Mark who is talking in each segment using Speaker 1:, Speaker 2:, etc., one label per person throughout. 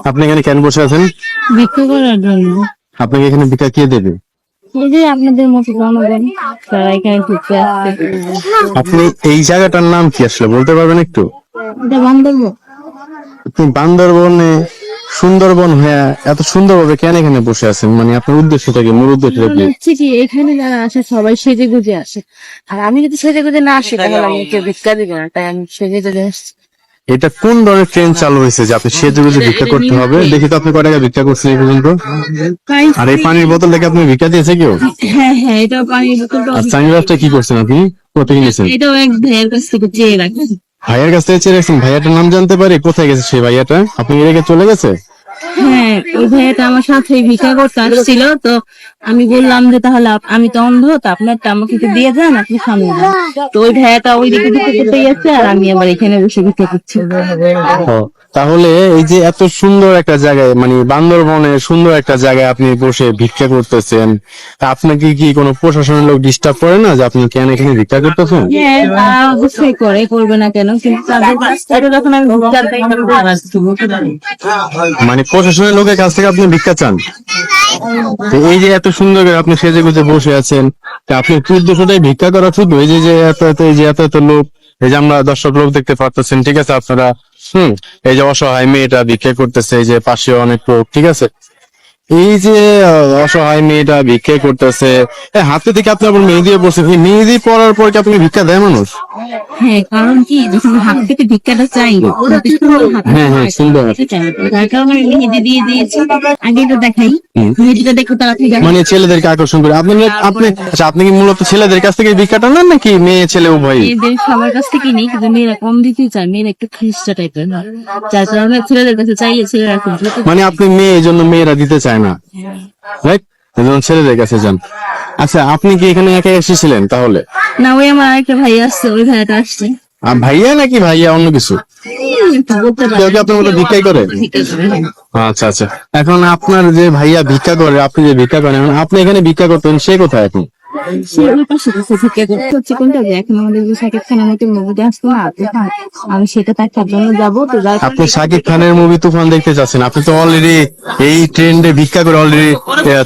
Speaker 1: আপনি এখানে কেন বসে আছেন?
Speaker 2: বিক্রি করার জন্য।
Speaker 1: আপনাকে এখানে ভিক্ষা কে দেবে?
Speaker 2: এই যে আপনাদের মতো জনগণ তারা এখানে ঘুরতে আসছে।
Speaker 1: আপনি এই জায়গাটার নাম কি আসলে বলতে পারবেন একটু?
Speaker 2: এটা বান্ধব।
Speaker 1: আপনি বান্দরবনে সুন্দরবন হয়ে এত সুন্দরভাবে কেন এখানে বসে আছেন? মানে আপনার উদ্দেশ্যটা কি, মূল উদ্দেশ্যটা কি?
Speaker 2: হচ্ছে কি এখানে যারা আসে সবাই সেজে গুজে আসে, আর আমি যদি সেজে গুজে না আসি তাহলে আমি কেউ ভিক্ষা দিবে না, তাই আমি সেজে গুজে আসছি।
Speaker 1: এটা কোন ধরনের ট্রেন চালু হয়েছে যে আপনি সেজে গুজে ভিক্ষা করতে হবে? দেখি তো আপনি কয় টাকা ভিক্ষা করছেন এই পর্যন্ত। আর এই পানির বোতল দেখে আপনি ভিক্ষা দিয়েছে কেউ?
Speaker 2: হ্যাঁ হ্যাঁ, এটাও পানির বোতলটা।
Speaker 1: আর সানগ্লাসটা কি করছেন আপনি? কত কিনেছেন?
Speaker 2: এটাও এক ভাইয়ের কাছ থেকে চেয়ে রাখছি।
Speaker 1: ভাইয়ার কাছ থেকে চেয়ে রাখছেন? ভাইয়াটার নাম জানতে পারি? কোথায় গেছে সেই ভাইয়াটা? আপনি রেখে চলে গেছে?
Speaker 2: হ্যাঁ, ওই ভাইয়াটা আমার সাথে ভিক্ষা করতে আসছিল, তো আমি বললাম যে তাহলে আমি তো অন্ধ, তো আপনারটা আমাকে একটু দিয়ে যান, আপনি সামনে যান। তো ওই ভাইয়াটা ওই দিকে ভিক্ষা করতে গেছে আর আমি আবার এখানে বসে ভিক্ষা করছি।
Speaker 1: ও, তাহলে এই যে এত সুন্দর একটা জায়গায়, মানে বান্দরবনে সুন্দর একটা জায়গায় আপনি বসে ভিক্ষা করতেছেন, তা আপনাকে কি কোনো প্রশাসনের লোক ডিস্টার্ব করে না যে আপনি কেন এখানে ভিক্ষা করতেছেন?
Speaker 2: হ্যাঁ, তারা অবশ্যই করে, করবে না কেন, কিন্তু তাদের কাছ থেকে যখন আমি ভিক্ষা চাই,
Speaker 1: মানে প্রশাসনের লোকের কাছ থেকে আপনি ভিক্ষা চান? তো এই যে এত সুন্দর করে আপনি সেজে গুজে বসে আছেন, তা আপনি উদ্দেশ্যটাই ভিক্ষা করা শুধু? এই যে যে এত এত এই যে এত এত লোক, এই যে আমরা দর্শক লোক দেখতে পারতেছেন, ঠিক আছে? আপনারা এই যে অসহায় মেয়েটা ভিক্ষা করতেছে, এই যে পাশে অনেক লোক, ঠিক আছে? এই যে অসহায় মেয়েটা ভিক্ষা করতেছে, হাতে থেকে আপনি আবার মেহেদি পড়ছেন, এই মেহেদি পড়ার পর কি আপনি ভিক্ষা দেয় মানুষ?
Speaker 2: হ্যাঁ, কারণ কি যখন হাত থেকে ভিক্ষাটা চাই,
Speaker 1: হ্যাঁ হ্যাঁ, সুন্দর।
Speaker 2: তার কারণে আমি মেহেদি দিয়ে দিয়েছি। আগে তো দেখাই, মেহেদিটা দেখো তাড়াতাড়ি।
Speaker 1: মানে ছেলেদেরকে আকর্ষণ করে আপনি আচ্ছা, আপনি কি মূলত ছেলেদের কাছ থেকে ভিক্ষাটা নেন নাকি মেয়ে ছেলে উভয়?
Speaker 2: মেয়েদের সবার কাছ থেকে নেই, কিন্তু মেয়েরা কম দিতে চায়, মেয়েরা একটু খ্রিস্টা টাইপের, যার কারণে ছেলেদের কাছে চাইলে ছেলেরা খুব দ্রুত
Speaker 1: মানে আপনি মেয়ে, এই জন্য মেয়েরা দিতে চায় না, রাইট? এজন্য ছেলেদের কাছে যান। আচ্ছা, আপনি কি এখানে একা এসেছিলেন তাহলে?
Speaker 2: না, ওই আমার একটা ভাই আসছে, ওই ভাইয়াটা আসছে।
Speaker 1: ভাইয়া নাকি ভাইয়া অন্য কিছু?
Speaker 2: বলতে পারি
Speaker 1: কেউ কি আপনার মতো ভিক্ষাই করে? আচ্ছা আচ্ছা, এখন আপনার যে ভাইয়া ভিক্ষা করে, আপনি যে ভিক্ষা করেন, এখন আপনি এখানে ভিক্ষা করতেন, সে কোথায় এখন?
Speaker 2: ওই পাশে বসে ভিক্ষা করতে হচ্ছে। কোনটা যে এখন আমাদের যে শাকিব খানের মতো মুভিটা আসতো না, তুফান, আমি সেটা দেখার জন্য যাবো, তো
Speaker 1: আপনি শাকিব খানের মুভি তুফান দেখতে চাচ্ছেন? আপনি তো অলরেডি এই ট্রেন্ডে ভিক্ষা করে অলরেডি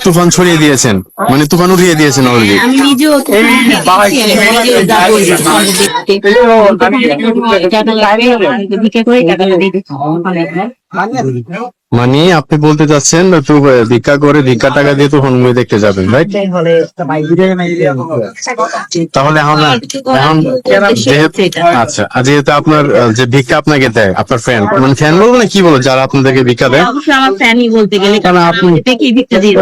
Speaker 1: তুফান ছড়িয়ে দিয়েছেন, মানে তুফান উঠিয়ে দিয়েছেন অলরেডি।
Speaker 2: আমি নিজেও ভিক্ষা করে টাকাটা দিয়ে দিচ্ছি।
Speaker 1: মানে আপনি বলতে চাচ্ছেন তো ভিক্ষা করে ভিক্ষা টাকা দিয়ে তুফান মুভি দেখতে যাবেন, রাইট? তাহলে এখন আচ্ছা, যেহেতু আপনার যে ভিক্ষা আপনাকে দেয় আপনার ফ্রেন্ড, মানে ফ্যান বলবো না কি বলবো, যারা আপনাদেরকে ভিক্ষা দেয়,
Speaker 2: অবশ্যই আমার ফ্যানই বলতে গেলে, কারণ আপনি দেখেই ভিক্ষা দিয়ে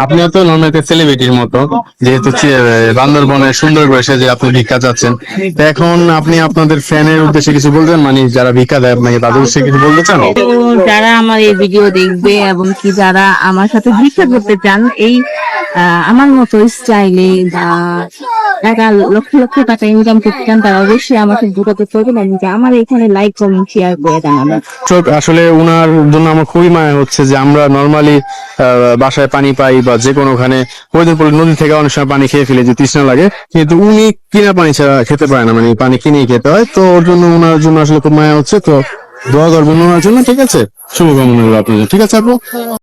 Speaker 1: আপনিও তো নর্মাল একটা সেলিব্রিটির মতো, যেহেতু বান্দরবনে সুন্দর বয়সে যে আপনি ভিক্ষা চাচ্ছেন, তো এখন আপনি আপনাদের ফ্যানের উদ্দেশ্যে কিছু বলবেন, মানে যারা ভিক্ষা দেয় আপনাকে তাদের উদ্দেশ্যে কিছু বলতে চান?
Speaker 2: তো যারা আমার এই ভিডিও দেখবে এবং কি যারা আমার সাথে ভিক্ষা করতে চান, এই আমার মতো স্টাইলে বা টাকা লক্ষ লক্ষ টাকা ইনকাম করতে চান, তারা অবশ্যই আমাকে যোগাযোগ করবেন এবং আমার এখানে লাইক কমেন্ট শেয়ার করে জানাবেন।
Speaker 1: আসলে উনার জন্য আমার খুবই মায়া হচ্ছে যে আমরা নর্মালি বাসায় পানি পাই বা যে কোনো ওখানে প্রয়োজন পড়লে নদী থেকে অনেক সময় পানি খেয়ে ফেলে, যে তৃষ্ণা লাগে, কিন্তু উনি কিনা পানি ছাড়া খেতে পারে না, মানে পানি কিনেই খেতে হয়। তো ওর জন্য উনার জন্য আসলে খুব মায়া হচ্ছে, তো দোয়া করবেন ওনার জন্য, ঠিক আছে? শুভকামনা রইলো আপনার জন্য, ঠিক আছে আপু?